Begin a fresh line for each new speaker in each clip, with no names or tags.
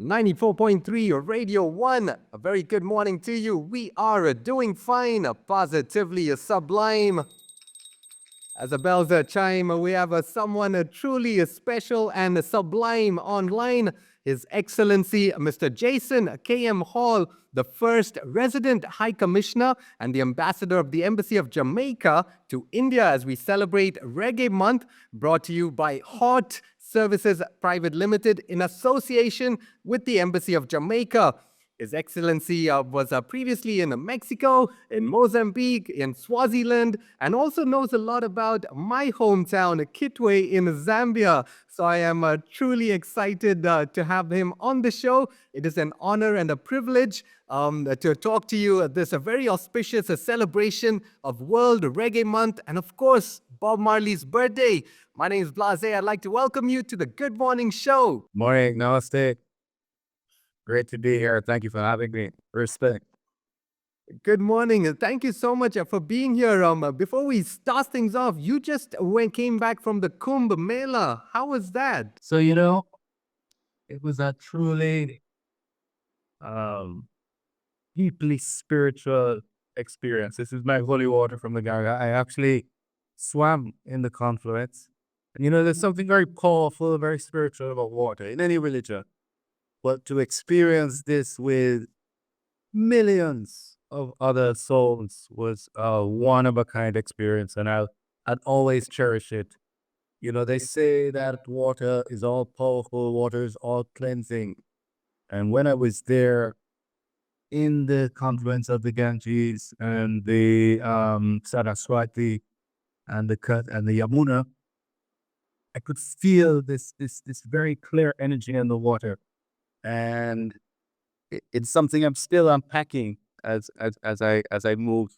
94.3 Radio 1. A very good morning to you. We are doing fine, positively sublime. As the bells chime, we have someone truly special and sublime online. His Excellency, Mr. Jason K.M. Hall, the first resident High Commissioner and the Ambassador of the Embassy of Jamaica to India as we celebrate Reggae Month, brought to you by Haute Services Private Limited in association with the Embassy of Jamaica. His Excellency was previously in Mexico, in Mozambique, in Swaziland, and also knows a lot about my hometown, Kitwe, in Zambia. So I am truly excited to have him on the show. It is an honor and a privilege to talk to you at this very auspicious celebration of World Reggae Month and, of course, Bob Marley's birthday. My name is Blaaze. I'd like to welcome you to the Good Morning Show.
Morning, namaste. Great to be here. Thank you for having me. Respect.
Good morning. Thank you so much for being here. Before we start things off, you just came back from the Kumbh Mela. How was that?
So, it was a truly um, deeply spiritual experience. This is my holy water from the Ganga. I actually swam in the confluence. And, there's something very powerful, very spiritual about water in any religion. But to experience this with millions of other souls was a one-of-a-kind experience, and I'd always cherish it. They say that water is all powerful, water is all cleansing. And when I was there in the confluence of the Ganges and the Saraswati and the Kat and the Yamuna, I could feel this very clear energy in the water. And it's something I'm still unpacking as I move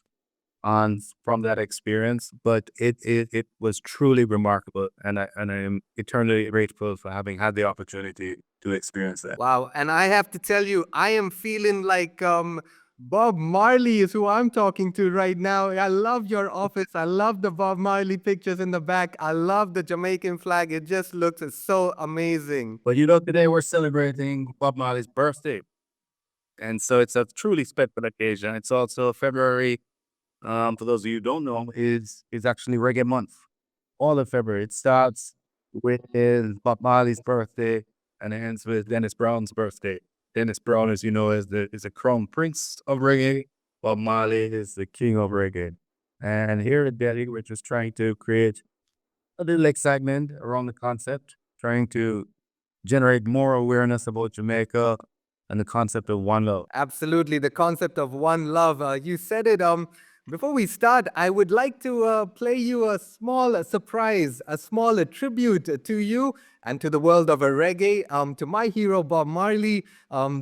on from that experience. But it was truly remarkable, and I am eternally grateful for having had the opportunity to experience that.
Wow. And I have to tell you, I am feeling like Bob Marley is who I'm talking to right now. I love your office. I love the Bob Marley pictures in the back. I love the Jamaican flag. It just looks so amazing.
But today we're celebrating Bob Marley's birthday. And so it's a truly special occasion. It's also February, for those of you who don't know, is actually Reggae Month. All of February. It starts with Bob Marley's birthday and ends with Dennis Brown's birthday. Dennis Brown, as you know, is a crown prince of reggae. Bob Marley is the king of reggae. And here at Delhi, we're just trying to create a little excitement around the concept, trying to generate more awareness about Jamaica and the concept of one love.
Absolutely, the concept of one love. You said it. Before we start, I would like to play you a small surprise, a small tribute to you and to the world of reggae, to my hero, Bob Marley.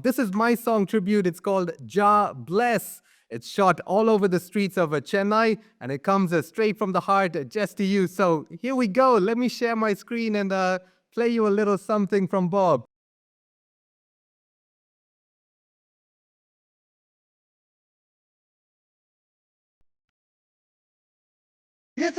This is my song tribute. It's called Jah Bless. It's shot all over the streets of Chennai, and it comes straight from the heart just to you. So here we go. Let me share my screen and play you a little something from Bob. It's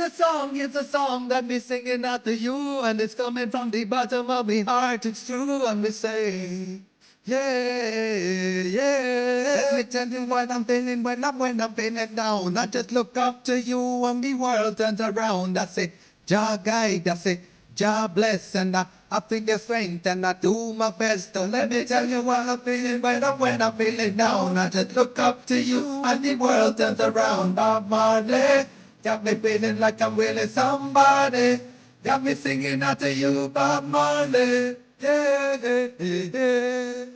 a song that me singing out to you, and it's coming from the bottom of my heart. It's true, and me say, yeah, yeah. Let me tell you what I'm feeling when I'm feeling down. I just look up to you, and the world turns around. I say, Jah guide, I say, Jah bless, and I think the strength, and I do my best. So let me tell you what I'm feeling when I'm feeling down. I just look up to you, and the world turns around. Bob Marley. Got me feeling like I'm really somebody. Got me singing out to you, Bob Marley. Yeah, yeah, yeah,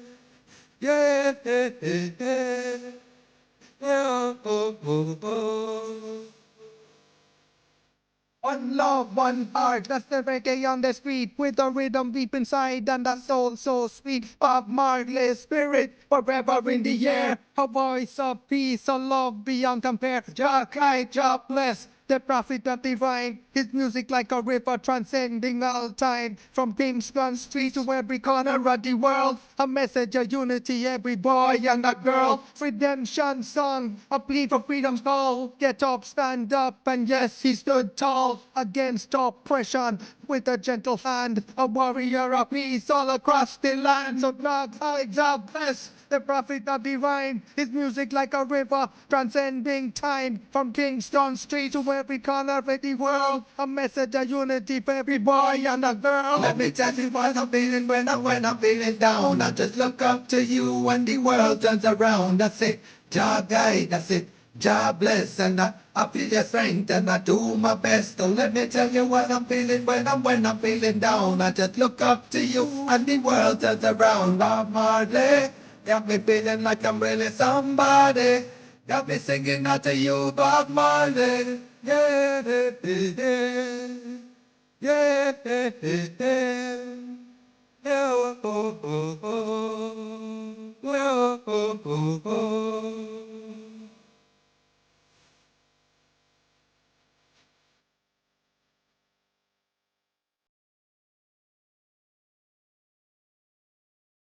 yeah, yeah, yeah, yeah, oh, oh, oh. One love, one heart, that's the reggae on the street, with the rhythm deep inside and the soul so sweet. Bob Marley spirit forever in the air, a voice of peace, a love beyond compare. Jah guide, Jah bless, the prophet of divine. His music like a river transcending all time. From Kingston Street to every corner of the world. A message of unity, every boy and a girl. Redemption song, a plea for freedom's call. Get up, stand up, and yes, he stood tall against oppression with a gentle hand. A warrior of peace all across the land. So God, God bless the prophet of divine. His music like a river transcending time. From Kingston Street to every corner of the world. A message of unity for every boy and a girl. Let me tell you what I'm feeling when I'm feeling down. I just look up to you when the world turns around. That's it, Jah guide, that's it. Jah bless, and I feel your strength and I do my best. So let me tell you what I'm feeling when I'm feeling down. I just look up to you and the world turns around. Bob Marley, got me feeling like I'm really somebody. Got me singing out to you, Bob Marley. Yeah, yeah, yeah, yeah, yeah, yeah. Yeah, oh, oh, oh, oh. Yeah, oh, oh, oh.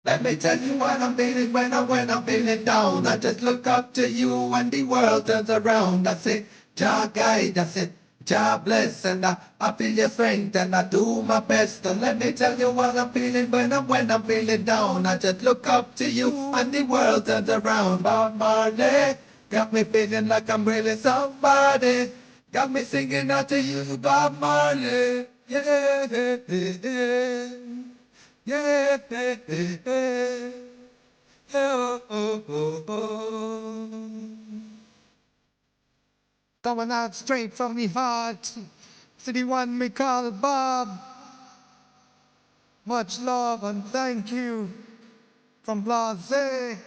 Let me tell you what I'm feeling when I'm feeling down. I just look up to you when the world turns around. I say, Jah guide, I said, Jah bless, and I feel your strength and I do my best. And let me tell you what I'm feeling when I'm feeling down. I just look up to you and the world turns around. Bob Marley, got me feeling like I'm really somebody. Got me singing out to you, Bob Marley. Yeah, yeah, yeah. Yeah, yeah, yeah, yeah. Oh, oh, oh, oh. Coming out straight from the heart to the one we call Bob. Much love and thank you from Blaaze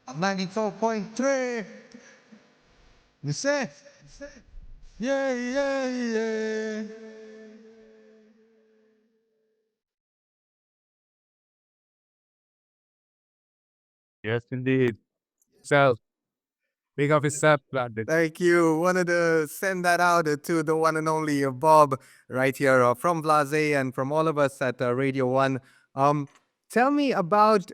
94.3. You say? Yeah, yeah, yeah.
Yes, indeed. So, big up yourself, Brandon.
Thank you. Wanted to send that out to the one and only Bob right here from Blase and from all of us at Radio 1. Tell me about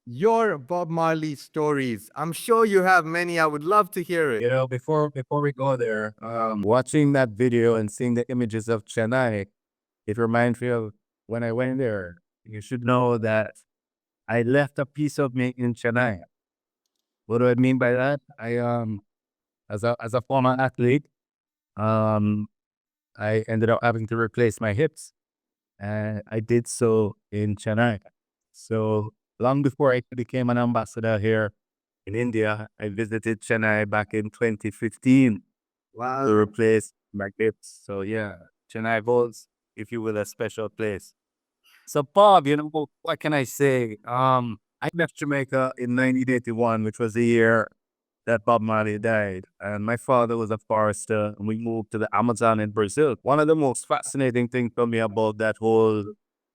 your Bob Marley stories. I'm sure you have many. I would love to hear it.
You know, before we go there, watching that video and seeing the images of Chennai, it reminds me of when I went there. You should know that I left a piece of me in Chennai. What do I mean by that? As a former athlete, um, I ended up having to replace my hips, and I did so in Chennai. So long before I became an ambassador here in India, I visited Chennai back in 2015 to replace my hips. So yeah, Chennai holds, if you will, a special place. So Bob, what can I say? I left Jamaica in 1981, which was the year that Bob Marley died. And my father was a forester, and we moved to the Amazon in Brazil. One of the most fascinating things for me about that whole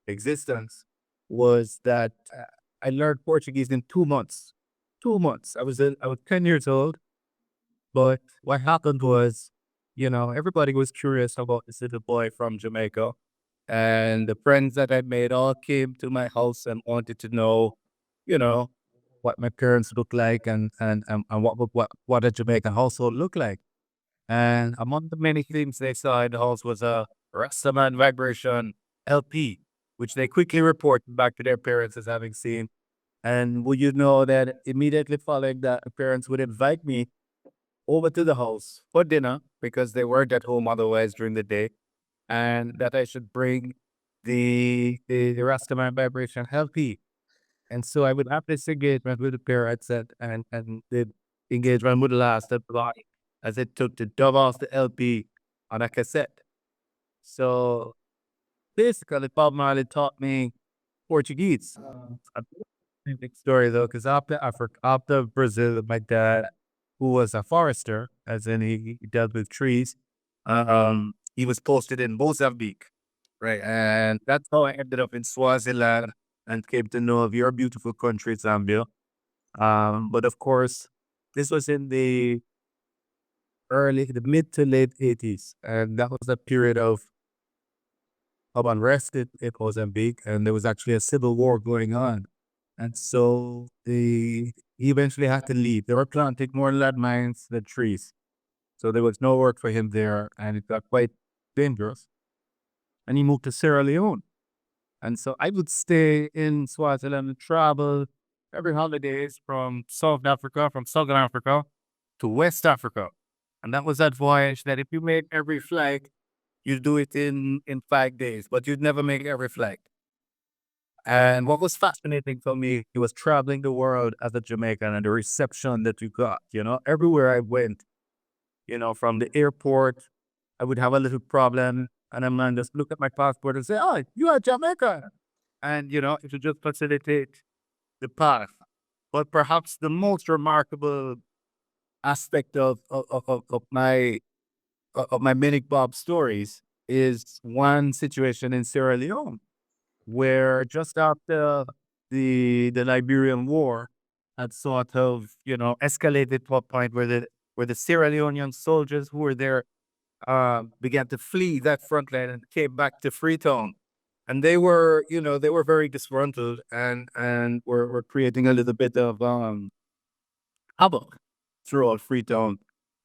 existence was that I learned Portuguese in 2 months. 2 months. I was 10 years old, but what happened was, everybody was curious about this little boy from Jamaica. And the friends that I made all came to my house and wanted to know, you know, what my parents looked like and what a Jamaican household looked like. And among the many things they saw in the house was a Rastaman Vibration LP, which they quickly reported back to their parents as having seen. And would you know that immediately following that, the parents would invite me over to the house for dinner because they weren't at home otherwise during the day, and that I should bring the Rastaman Vibration LP. And so I would have this engagement with the parents, and the engagement would last a lot as it took to dub off the LP on a cassette. So basically, Bob Marley taught me Portuguese. A big story though, because after Africa, after Brazil, my dad, who was a forester, as in he dealt with trees, he was posted in Mozambique. Right. And that's how I ended up in Swaziland and came to know of your beautiful country, Zambia. But of course, this was in the the mid to late 80s. And that was a period of unrest in Mozambique. And there was actually a civil war going on. And so he eventually had to leave. They were planting more landmines than trees. So there was no work for him there. And it got quite dangerous. And he moved to Sierra Leone. And so I would stay in Swaziland and travel every holidays from Southern Africa to West Africa. And that was that voyage that if you make every flight, you do it in 5 days, but you'd never make every flight. And what was fascinating for me, it was traveling the world as a Jamaican and the reception that you got, everywhere I went, from the airport, I would have a little problem and a man just look at my passport and say, "Oh, you are Jamaican." And, it would just facilitate the path. But perhaps the most remarkable aspect of my many Bob stories is one situation in Sierra Leone where just after the Liberian War had sort of escalated to a point where the Sierra Leonean soldiers who were there began to flee that front line and came back to Freetown. And they were very disgruntled and were creating a little bit of havoc throughout Freetown.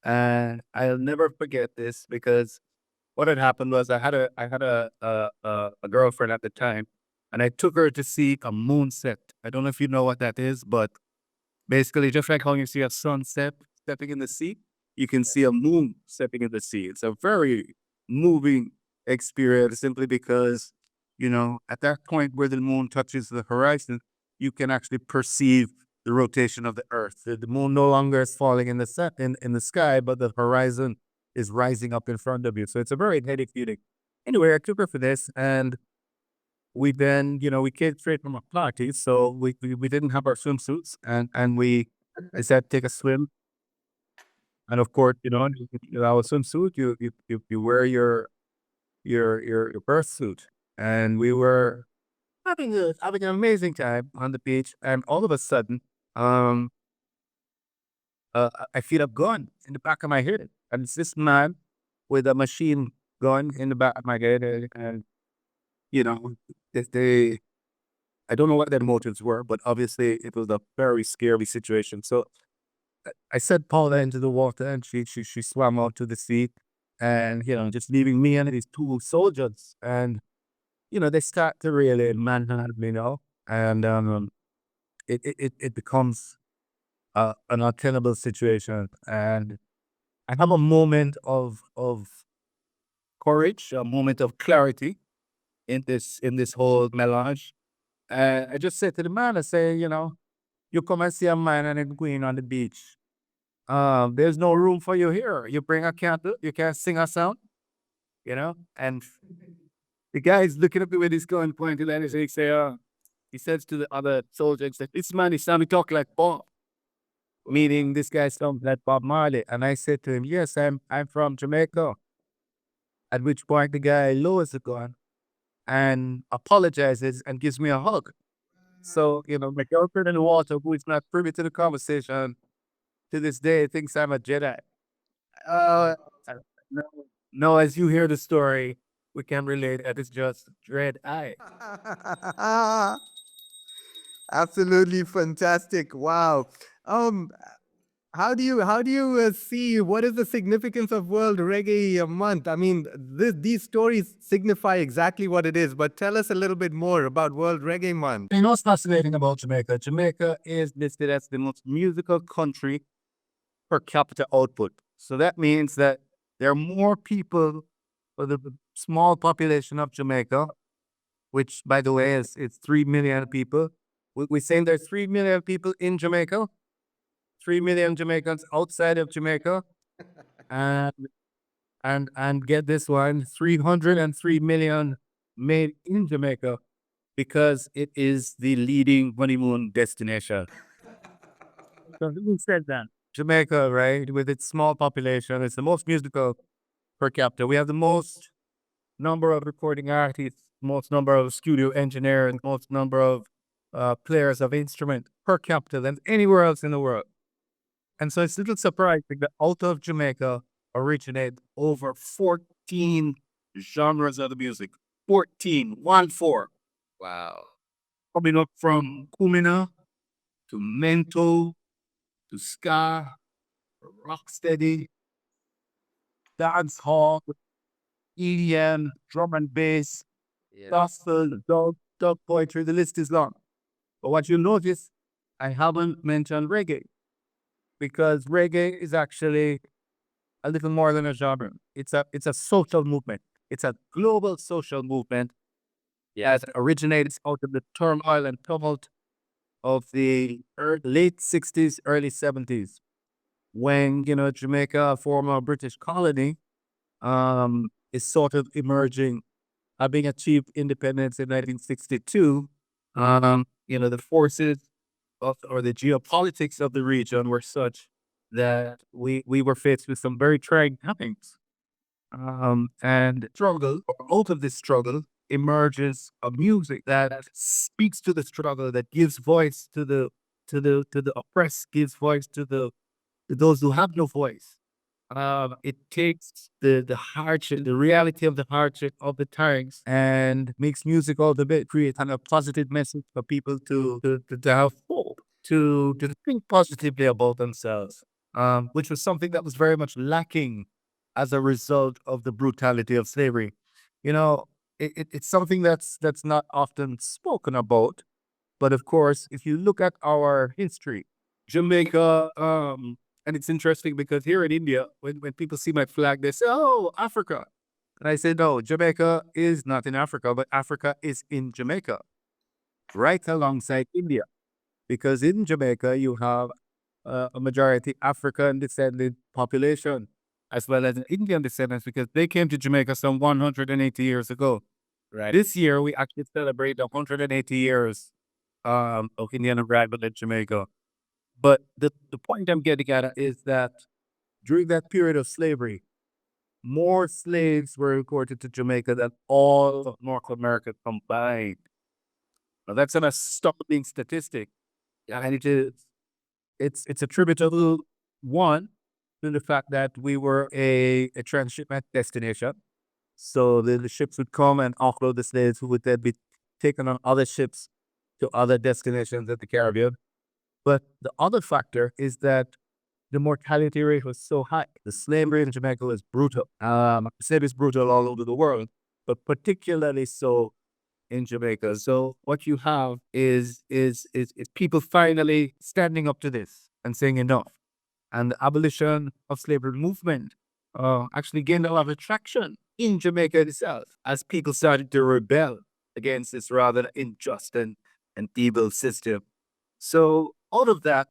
And I'll never forget this because what had happened was I had a girlfriend at the time, and I took her to see a moonset. I don't know if you know what that is, but basically, just like how you see a sunset stepping in the sea, you can see a moon stepping in the sea. It's a very moving experience simply because, at that point where the moon touches the horizon, you can actually perceive the rotation of the earth. The moon no longer is falling in the sky, but the horizon is rising up in front of you. So it's a very heady feeling. Anyway, I took her for this and we came straight from a party, so we didn't have our swimsuits, and we decided to take a swim. And of course, our swimsuit, you wear your birth suit, and we were having an amazing time on the beach, and all of a sudden, um, I feel a gun in the back of my head, and it's this man with a machine gun in the back of my head, and you know, they I don't know what their motives were, but obviously it was a very scary situation. So I set Paula into the water and she swam out to the sea and, just leaving me and these two soldiers. And, they start to really manhandle me, and it becomes an untenable situation. And I have a moment of courage, a moment of clarity in this whole melange. I just said to the man, I say, you come and see a man and a queen on the beach. There's no room for you here. You bring a candle, you can't sing a song, And the guy is looking at me with his gun pointed at he say, he says to the other soldier, he said, "This man is sounding talk like Bob," meaning this guy sounds like Bob Marley. And I said to him, "Yes, I'm from Jamaica." At which point the guy lowers the gun and apologizes and gives me a hug. So, my girlfriend in the water, who is not privy to the conversation to this day, thinks I'm a Jedi. Uh, no, no, as you hear the story, we can relate that it's just dread eye.
Absolutely fantastic. Wow. Um, how do you see what is the significance of World Reggae Month? I mean, these stories signify exactly what it is, but tell us a little bit more about World Reggae Month.
You know what's fascinating about Jamaica? Jamaica is listed as the most musical country per capita output. So that means that there are more people for the small population of Jamaica, which, by the way, is it's 3 million people. We're saying there's 3 million people in Jamaica, 3 million Jamaicans outside of Jamaica, and and get this one, 303 million made in Jamaica because it is the leading honeymoon destination. So who said that? Jamaica, right, with its small population, it's the most musical per capita. We have the most number of recording artists, most number of studio engineers, most number of players of instrument per capita than anywhere else in the world. And so it's a little surprising that out of Jamaica, originate over 14 genres of the music. 14, 1 4.
Wow.
Coming up from Kumina to Mento to Ska, Rocksteady, dance hall, EDM, drum and bass,
Yeah.
gospel, dog poetry. The list is long. But what you notice, I haven't mentioned reggae because reggae is actually a little more than a genre. It's a social movement. It's a global social movement
Yeah.
that originates out of the turmoil and tumult of the late 60s, early 70s, when Jamaica, a former British colony, is sort of emerging, having achieved independence in 1962. The forces or the geopolitics of the region were such that we were faced with some very trying times. And struggle, out of this struggle emerges a music that speaks to the struggle, that gives voice to the oppressed, gives voice to those who have no voice. It takes the hardship, the reality of the hardship of the times, and makes music all the bit, create kind of positive message for people to have hope, to think positively about themselves, which was something that was very much lacking as a result of the brutality of slavery. You know, it's something that's not often spoken about, but of course, if you look at our history, Jamaica, and it's interesting because here in India, when people see my flag, they say, "Oh, Africa," and I say, "No, Jamaica is not in Africa, but Africa is in Jamaica, right alongside India, because in Jamaica you have a majority African descended population, as well as an Indian descendants, because they came to Jamaica some 180 years ago.
Right.
This year, we actually celebrate 180 years of Indian arrival in Jamaica. But the point I'm getting at is that during that period of slavery, more slaves were recorded to Jamaica than all of North America combined. Now, that's an astounding statistic. And it's attributable, one, to the fact that we were a transshipment destination. So the ships would come and offload the slaves who would then be taken on other ships to other destinations in the Caribbean. But the other factor is that the mortality rate was so high. The slavery in Jamaica was brutal. Slavery is brutal all over the world, but particularly so in Jamaica. So what you have is people finally standing up to this and saying enough. And the abolition of slavery movement actually gained a lot of traction in Jamaica itself as people started to rebel against this rather unjust and evil system. So out of that,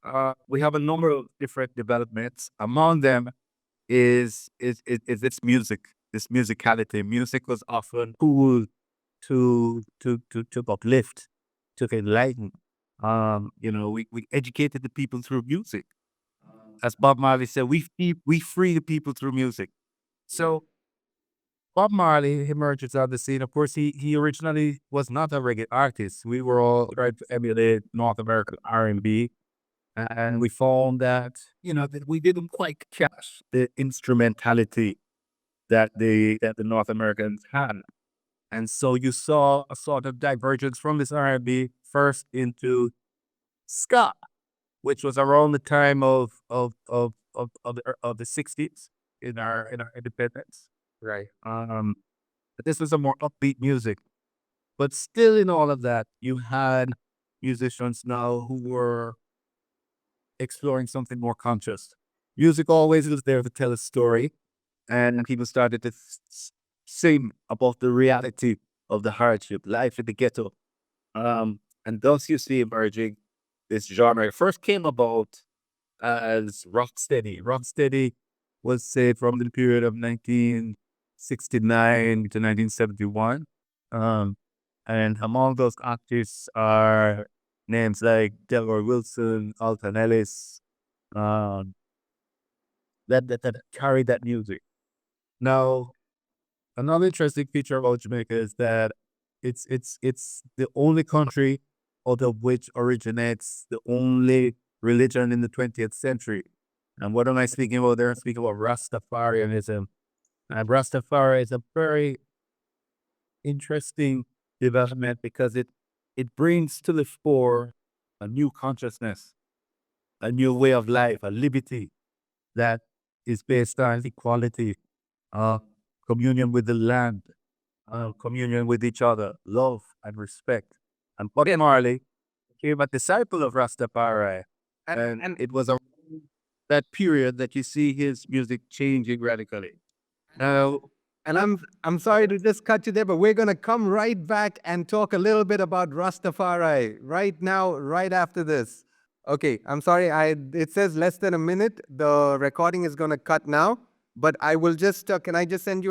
we have a number of different developments. Among them is this music, this musicality. Music was often cool to uplift, to enlighten. We educated the people through music. As Bob Marley said, we free the people through music. So Bob Marley emerges on the scene. Of course, he originally was not a reggae artist. We were all trying to emulate North American R&B, and we found that we didn't quite catch the instrumentality that the North Americans had. And so you saw a sort of divergence from this R&B first into ska, which was around the time of the 60s in our independence.
Right.
But this was a more upbeat music. But still in all of that, you had musicians now who were exploring something more conscious. Music always was there to tell a story, and people started to sing about the reality of the hardship, life in the ghetto. And thus you see emerging this genre. It first came about as rocksteady. Rocksteady was, say, from the period of 1969 to 1971. Um, and among those artists are names like Delroy Wilson, Alton Ellis, um, that carry that music. Now, another interesting feature about Jamaica is that it's the only country out of which originates the only religion in the 20th century. And what am I speaking about there? I'm speaking about Rastafarianism. And Rastafari is a very interesting development because it brings to the fore a new consciousness, a new way of life, a liberty that is based on equality, uh, communion with the land, communion with each other, love and respect. And Bob Marley became a disciple of Rastafari, and it was a that period that you see his music changing radically. Now,
And I'm sorry to just cut you there, but we're gonna come right back and talk a little bit about Rastafari right now, right after this. Okay, I'm sorry. It says less than a minute. The recording is gonna cut now, but I will just can I just send you